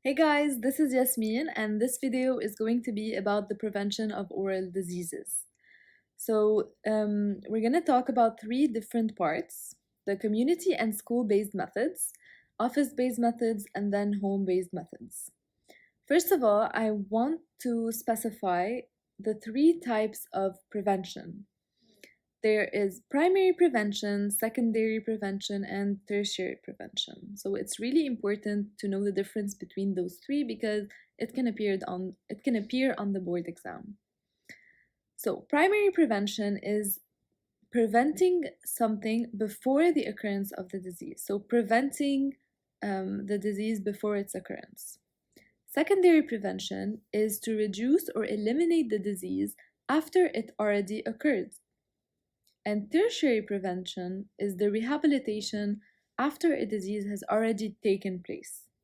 Hey guys, this is Yasmin, and this video is going to be about the prevention of oral diseases. We're going to talk about three different parts: the community and school-based methods, office-based methods, and then home-based methods. First of all, I want to specify the three types of prevention. There is primary prevention, secondary prevention, and tertiary prevention. So it's really important to know the difference between those three because it can appear on the board exam. So primary prevention is preventing something before the occurrence of the disease. So preventing the disease before its occurrence. Secondary prevention is to reduce or eliminate the disease after it already occurred. And tertiary prevention is the rehabilitation after a disease has already taken place.